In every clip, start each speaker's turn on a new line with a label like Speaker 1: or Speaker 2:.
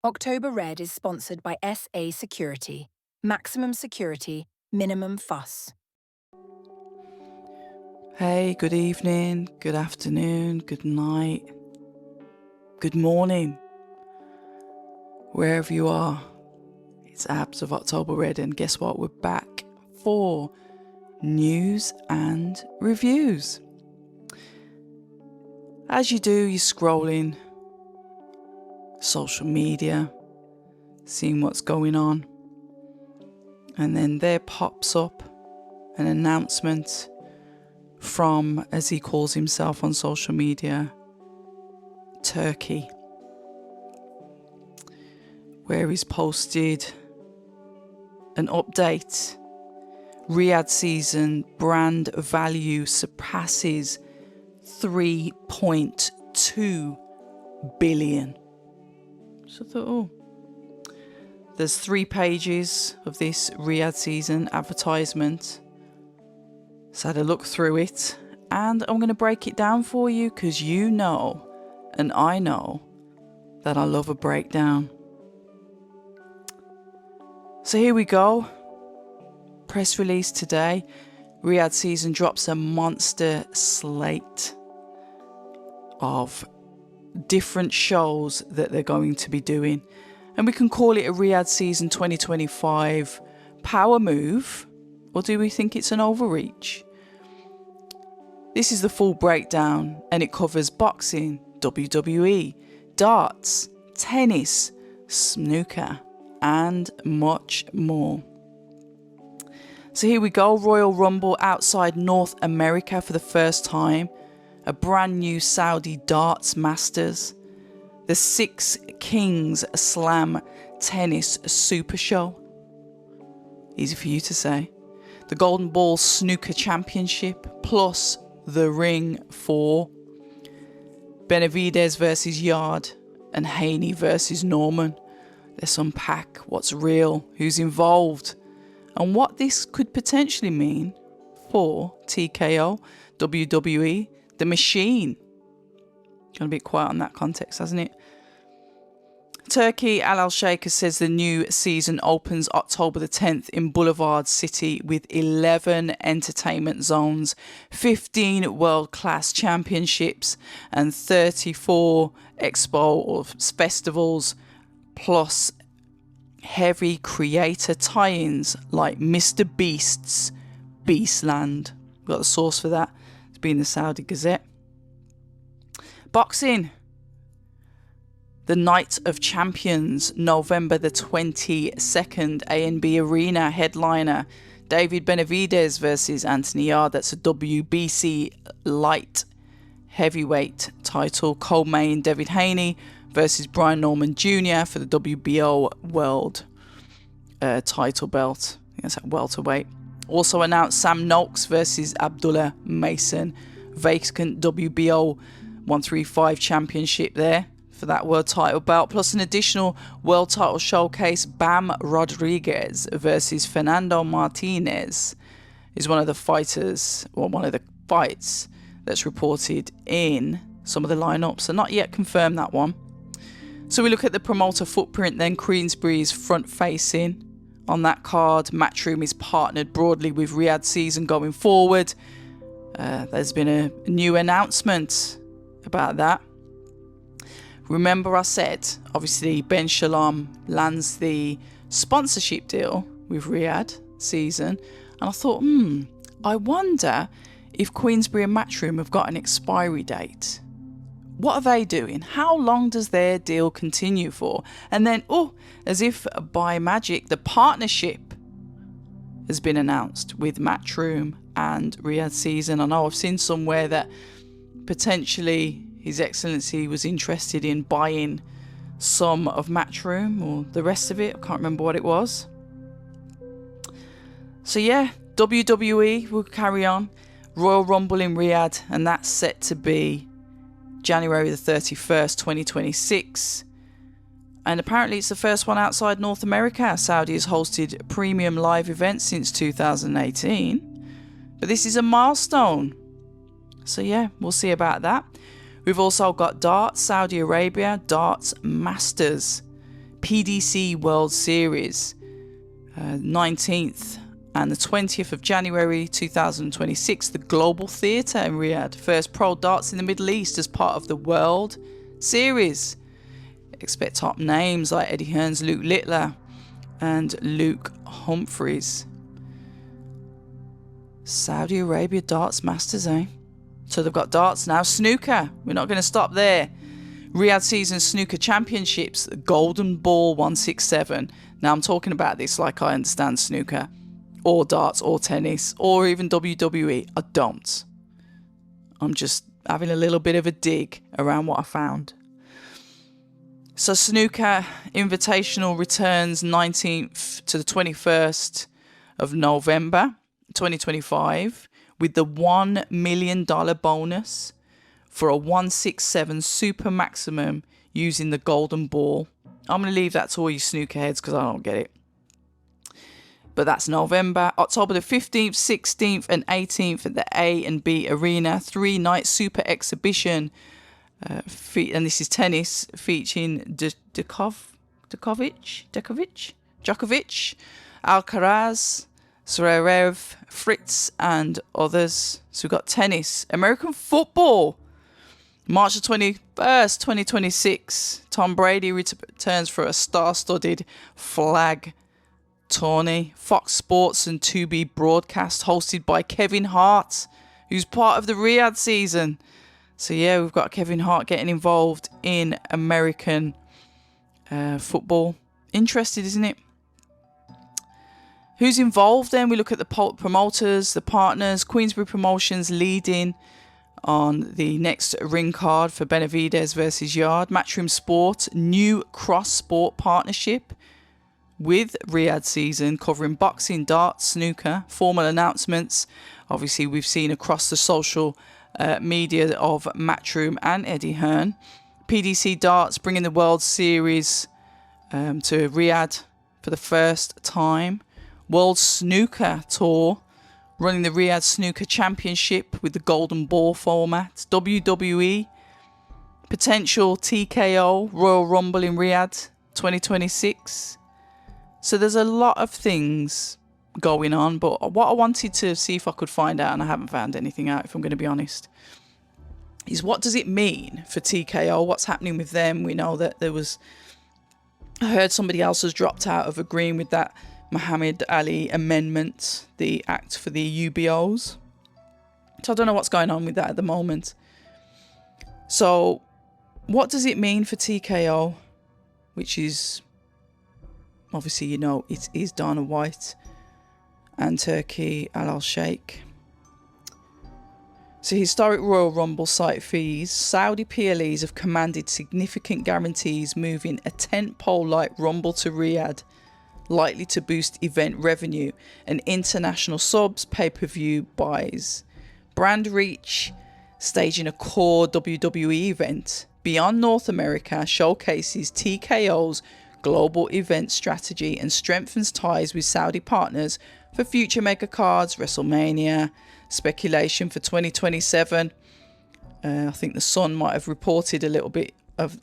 Speaker 1: October Red is sponsored by SA Security. Maximum security, minimum fuss.
Speaker 2: Hey, good evening, good afternoon, good night, good morning, wherever you are. It's Abs of October Red, and guess what? We're back for news and reviews. As you do, you're scrolling social media, seeing what's going on, and then there pops up an announcement from, as he calls himself on social media, Turkey, where he's posted an update. Riyadh season brand value surpasses 3.2 billion. So I thought, there's 3 pages of this Riyadh season advertisement. So I had a look through it, and I'm going to break it down for you because you know, and I know, that I love a breakdown. So here we go. Press release today. Riyadh season drops a monster slate of different shows that they're going to be doing. And we can call it a Riyadh season 2025 power move, or do we think it's an overreach? This is the full breakdown, and it covers boxing, WWE, darts, tennis, snooker, and much more. So here we go. Royal Rumble outside North America for the first time. A brand new Saudi darts masters. The Six Kings Slam Tennis Super Show. Easy for you to say. The Golden Ball Snooker Championship, plus the Ring 4. Benavidez versus Yarde, and Haney versus Norman. Let's unpack what's real, who's involved, and what this could potentially mean for TKO, WWE, The Machine. Gonna be quiet on that context, hasn't it? Turki Alalshikh says the new season opens October the 10th in Boulevard City with 11 entertainment zones, 15 world-class championships, and 34 expo or festivals, plus heavy creator tie-ins like Mr. Beast's Beastland. We've got the source for that. It's been the Saudi Gazette. Boxing. The Night of Champions, November the 22nd, A&B Arena headliner. David Benavidez versus Anthony Yarde. That's a WBC light heavyweight title. Co-main David Haney versus Brian Norman Jr. for the WBO world title belt. I think that's at welterweight. Also announced Sam Noakes versus Abdullah Mason. Vacant WBO 135 championship there for that world title belt, plus an additional world title showcase. Bam Rodriguez versus Fernando Martinez is one of the fighters, or one of the fights that's reported in some of the lineups. So not yet confirmed that one. So we look at the promoter footprint then. Queensberry is front facing on that card. Matchroom is partnered broadly with Riyadh season going forward. There's been a new announcement about that. Remember I said, obviously, Ben Shalom lands the sponsorship deal with Riyadh season. And I thought, I wonder if Queensberry and Matchroom have got an expiry date. What are they doing? How long does their deal continue for? And then, as if by magic, the partnership has been announced with Matchroom and Riyadh season. I know I've seen somewhere that potentially His Excellency was interested in buying some of Matchroom or the rest of it. I can't remember what it was. So yeah, WWE will carry on. Royal Rumble in Riyadh, and that's set to be January the 31st, 2026. And apparently it's the first one outside North America. Saudi has hosted premium live events since 2018. But this is a milestone. So yeah, we'll see about that. We've also got darts, Saudi Arabia, darts masters. PDC World Series, 19th and the 20th of January 2026, the Global Theatre in Riyadh. First pro darts in the Middle East as part of the World Series. Expect top names like Eddie Hearn's Luke Littler and Luke Humphreys. Saudi Arabia Darts Masters, eh? So they've got darts now. Snooker, we're not going to stop there. Riyadh Season Snooker Championships, the Golden Ball 167. Now I'm talking about this like I understand snooker, or darts, or tennis, or even WWE. I don't. I'm just having a little bit of a dig around what I found. So Snooker Invitational returns 19th to the 21st of November 2025 with the $1 million bonus for a 167 super maximum using the golden ball. I'm going to leave that to all you snooker heads because I don't get it. But that's November. October the 15th, 16th and 18th at the A and B Arena. 3-night super exhibition. And this is tennis featuring Djokovic, Alcaraz, Zverev, Fritz and others. So we've got tennis. American football. March the 21st, 2026. Tom Brady returns for a star-studded flag tourney. Fox Sports and 2B broadcast hosted by Kevin Hart, who's part of the Riyadh season. So yeah, we've got Kevin Hart getting involved in American football. Interested, isn't it? Who's involved then? We look at the promoters, the partners. Queensberry Promotions leading on the next ring card for Benavidez versus Yarde. Matchroom Sport, new cross-sport partnership with Riyadh season, covering boxing, darts, snooker. Formal announcements, obviously, we've seen across the social media of Matchroom and Eddie Hearn. PDC Darts bringing the World Series to Riyadh for the first time. World Snooker Tour running the Riyadh Snooker Championship with the Golden Ball format. WWE potential TKO Royal Rumble in Riyadh 2026. So there's a lot of things going on, but what I wanted to see if I could find out, and I haven't found anything out if I'm going to be honest, is what does it mean for TKO? What's happening with them? We know that I heard somebody else has dropped out of agreeing with that Muhammad Ali amendment, the act for the UBOs. So I don't know what's going on with that at the moment. So what does it mean for TKO, which is obviously, you know, it is Dana White and Turki Alalshikh. So historic Royal Rumble site fees. Saudi PLEs have commanded significant guarantees, moving a tentpole like Rumble to Riyadh, likely to boost event revenue and international subs, pay-per-view buys. Brand reach, staging a core WWE event beyond North America, showcases TKO's global event strategy and strengthens ties with Saudi partners for future mega cards, WrestleMania, speculation for 2027. I think the Sun might have reported a little bit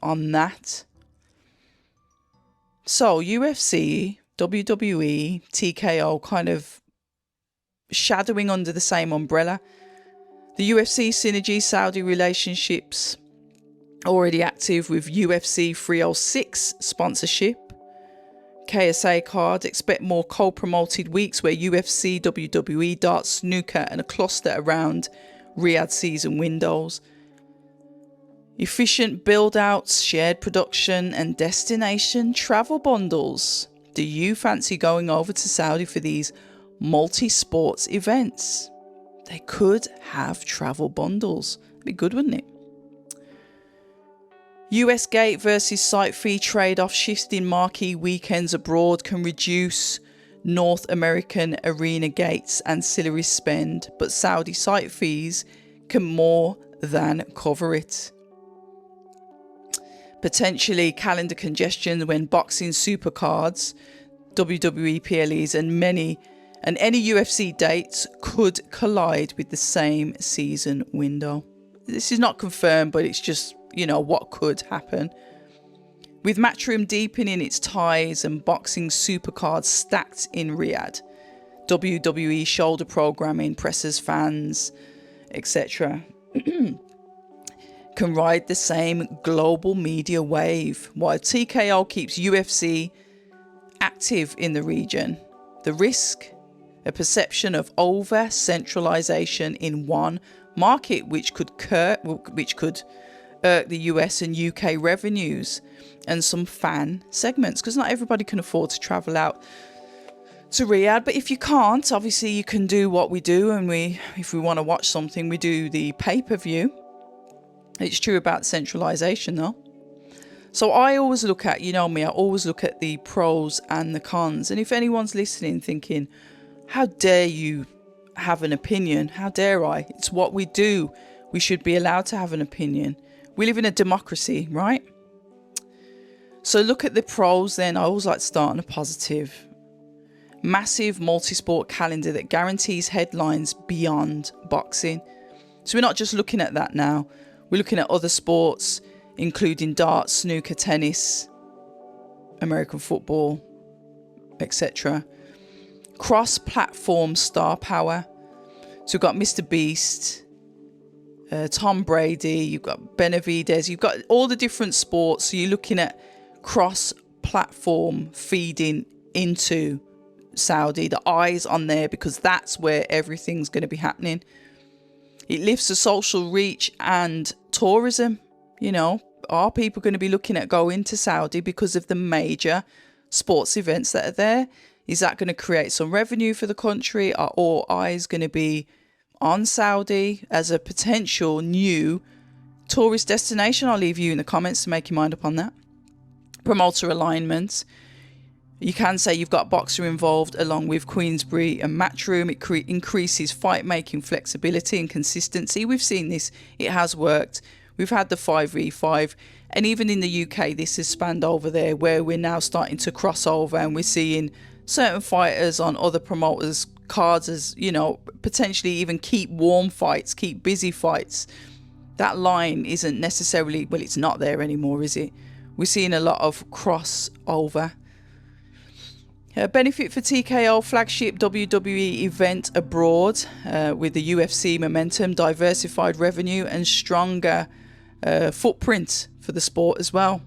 Speaker 2: on that. So UFC, WWE, TKO kind of shadowing under the same umbrella. The UFC synergy, Saudi relationships already active with UFC 306 sponsorship. KSA card, expect more co-promoted weeks where UFC, WWE, darts, snooker and a cluster around Riyadh season windows. Efficient build-outs, shared production and destination travel bundles. Do you fancy going over to Saudi for these multi-sports events? They could have travel bundles. Be good, wouldn't it? US gate versus site fee trade-off. Shifting marquee weekends abroad can reduce North American arena gates ancillary spend, but Saudi site fees can more than cover it. Potentially calendar congestion when boxing supercards, WWE PLEs and any UFC dates could collide with the same season window. This is not confirmed, but it's just, you know, what could happen. With Matchroom deepening its ties and boxing supercards stacked in Riyadh, WWE shoulder programming, presses, fans, etc. can ride the same global media wave, while TKO keeps UFC active in the region. The risk, a perception of over-centralisation in one market, which could irk the US and UK revenues and some fan segments, because not everybody can afford to travel out to Riyadh. But if you can't, obviously you can do what we do, and if we want to watch something, we do the pay-per-view. It's true about centralisation though. So I always look at, you know me, I always look at the pros and the cons. And if anyone's listening thinking, how dare you have an opinion? How dare I? It's what we do. We should be allowed to have an opinion. We live in a democracy, right? So look at the pros then. I always like to start on a positive. Massive multi-sport calendar that guarantees headlines beyond boxing. So we're not just looking at that now. We're looking at other sports, including darts, snooker, tennis, American football, etc. Cross-platform star power. So we've got Mr. Beast, Tom Brady, you've got Benavidez, you've got all the different sports. So you're looking at cross-platform feeding into Saudi, the eyes on there, because that's where everything's going to be happening. It lifts the social reach and tourism. You know, are people going to be looking at going to Saudi because of the major sports events that are there? Is that going to create some revenue for the country? Are all eyes going to be on Saudi as a potential new tourist destination? I'll leave you in the comments to make your mind up on that. Promoter alignment. You can say you've got boxer involved along with Queensberry and Matchroom. It increases fight-making flexibility and consistency. We've seen this. It has worked. We've had the 5v5. And even in the UK, this has spanned over there, where we're now starting to cross over and we're seeing certain fighters on other promoters' cards as, you know, potentially even keep warm fights, keep busy fights. That line isn't necessarily, well, it's not there anymore, is it? We're seeing a lot of crossover. Benefit for TKO flagship WWE event abroad with the UFC momentum, diversified revenue and stronger footprint for the sport as well.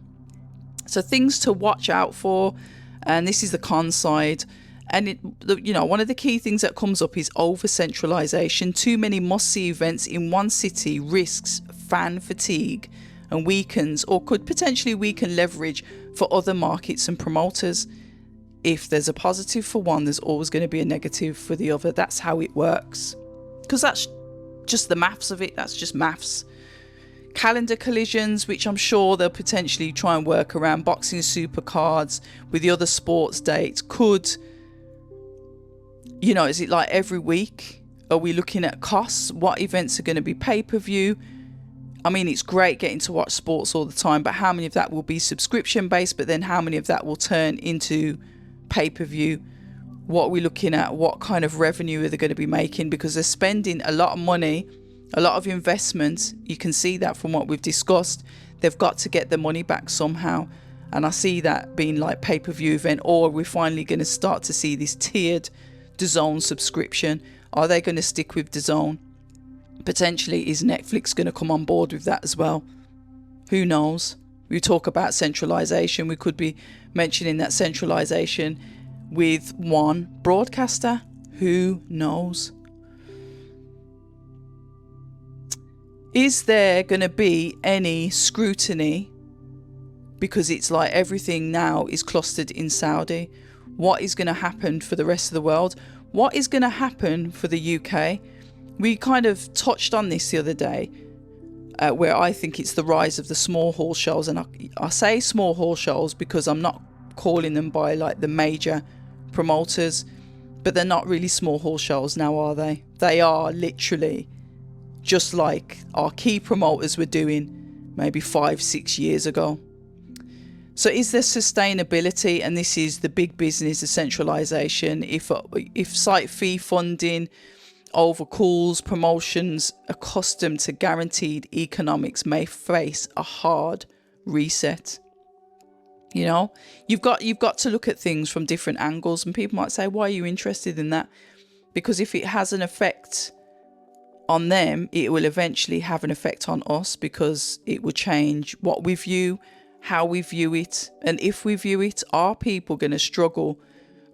Speaker 2: So things to watch out for, and this is the con side. And one of the key things that comes up is over centralization. Too many must-see events in one city risks fan fatigue and weakens, or could potentially weaken, leverage for other markets and promoters. If there's a positive for one, there's always going to be a negative for the other. That's how it works, because that's just the maths of it. That's just maths. Calendar collisions, which I'm sure they'll potentially try and work around. Boxing supercards with the other sports dates could, you know, is it like every week? Are we looking at costs? What events are going to be pay-per-view? I mean, it's great getting to watch sports all the time, but how many of that will be subscription based? But then how many of that will turn into pay-per-view? What are we looking at? What kind of revenue are they going to be making? Because they're spending a lot of money, a lot of investment. You can see that from what we've discussed. They've got to get the money back somehow. And I see that being like pay-per-view event, or we're finally going to start to see this tiered DAZN subscription. Are they going to stick with DAZN? Potentially, is Netflix going to come on board with that as well? Who knows? We talk about centralization. We could be mentioning that centralization with one broadcaster. Who knows? Is there going to be any scrutiny? Because it's like everything now is clustered in Saudi. What is going to happen for the rest of the world? What is going to happen for the UK? We kind of touched on this the other day, where I think it's the rise of the small hall shows. And I say small hall shows because I'm not calling them by like the major promoters, but they're not really small hall shows now, are they? They are literally just like our key promoters were doing maybe 5-6 years ago. So is there sustainability? And this is the big business of centralization. If site fee funding overcools, promotions accustomed to guaranteed economics may face a hard reset. You know, you've got to look at things from different angles, and people might say, why are you interested in that? Because if it has an effect on them, it will eventually have an effect on us, because it will change what we view, how we view it. And if we view it, are people going to struggle?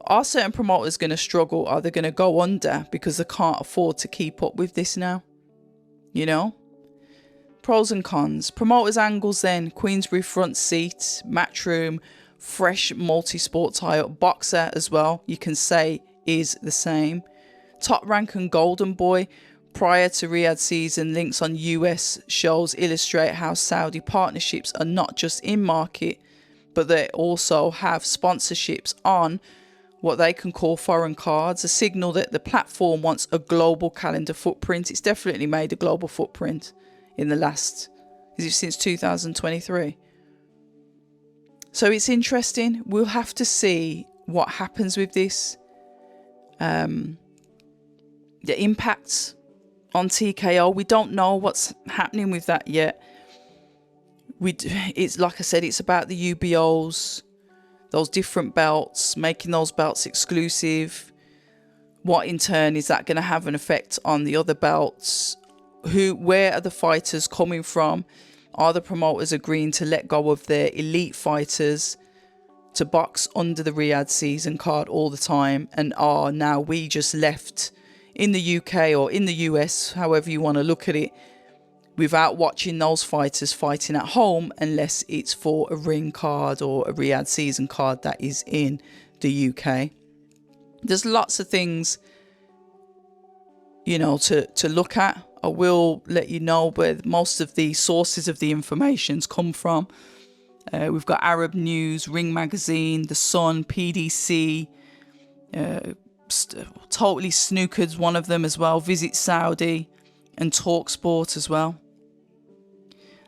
Speaker 2: Are certain promoters going to struggle? Are they going to go under because they can't afford to keep up with this now? You know? Pros and cons. Promoters' angles then. Queensberry front seat, Matchroom, fresh multi-sport tie-up. Boxer as well, you can say, is the same. Top Rank and Golden Boy. Prior to Riyadh season, links on US shows illustrate how Saudi partnerships are not just in market, but they also have sponsorships on what they can call foreign cards, a signal that the platform wants a global calendar footprint. It's definitely made a global footprint in the last, is it since 2023? So it's interesting. We'll have to see what happens with this. The impacts on TKO, we don't know what's happening with that yet. It's like I said, it's about the UBOs, those different belts, making those belts exclusive. What in turn is that going to have an effect on the other belts? Where are the fighters coming from? Are the promoters agreeing to let go of their elite fighters to box under the Riyadh season card all the time? And are now we just left in the UK or in the US, however you want to look at it, without watching those fighters fighting at home, unless it's for a ring card or a Riyadh season card that is in the UK? There's lots of things, you know, to look at. I will let you know where most of the sources of the information's come from. We've got Arab News, Ring Magazine, The Sun, PDC, Totally Snooker's one of them as well, Visit Saudi, and TalkSport as well.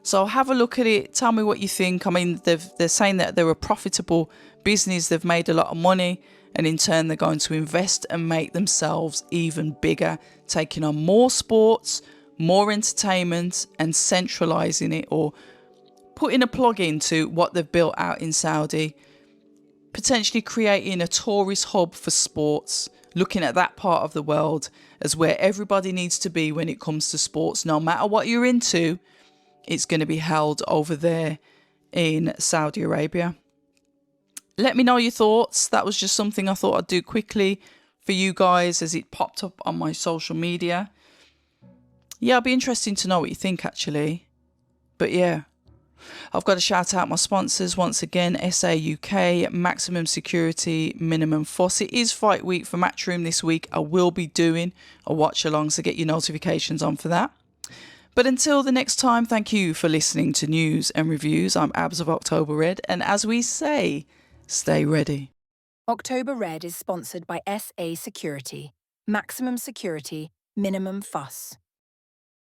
Speaker 2: So have a look at it. Tell me what you think. I mean, they're saying that they're a profitable business. They've made a lot of money, and in turn, they're going to invest and make themselves even bigger, taking on more sports, more entertainment, and centralizing it, or putting a plug into what they've built out in Saudi, potentially creating a tourist hub for sports, looking at that part of the world as where everybody needs to be when it comes to sports. No matter what you're into, it's going to be held over there in Saudi Arabia. Let me know your thoughts. That was just something I thought I'd do quickly for you guys as it popped up on my social media. Yeah, it'll be interesting to know what you think, actually. But yeah, I've got to shout out my sponsors once again. SA UK, Maximum Security, Minimum Fuss. It is fight week for Matchroom this week. I will be doing a watch along, so get your notifications on for that. But until the next time, thank you for listening to News and Reviews. I'm Abs of October Red, and as we say, stay ready.
Speaker 1: October Red is sponsored by SA Security. Maximum security, minimum fuss.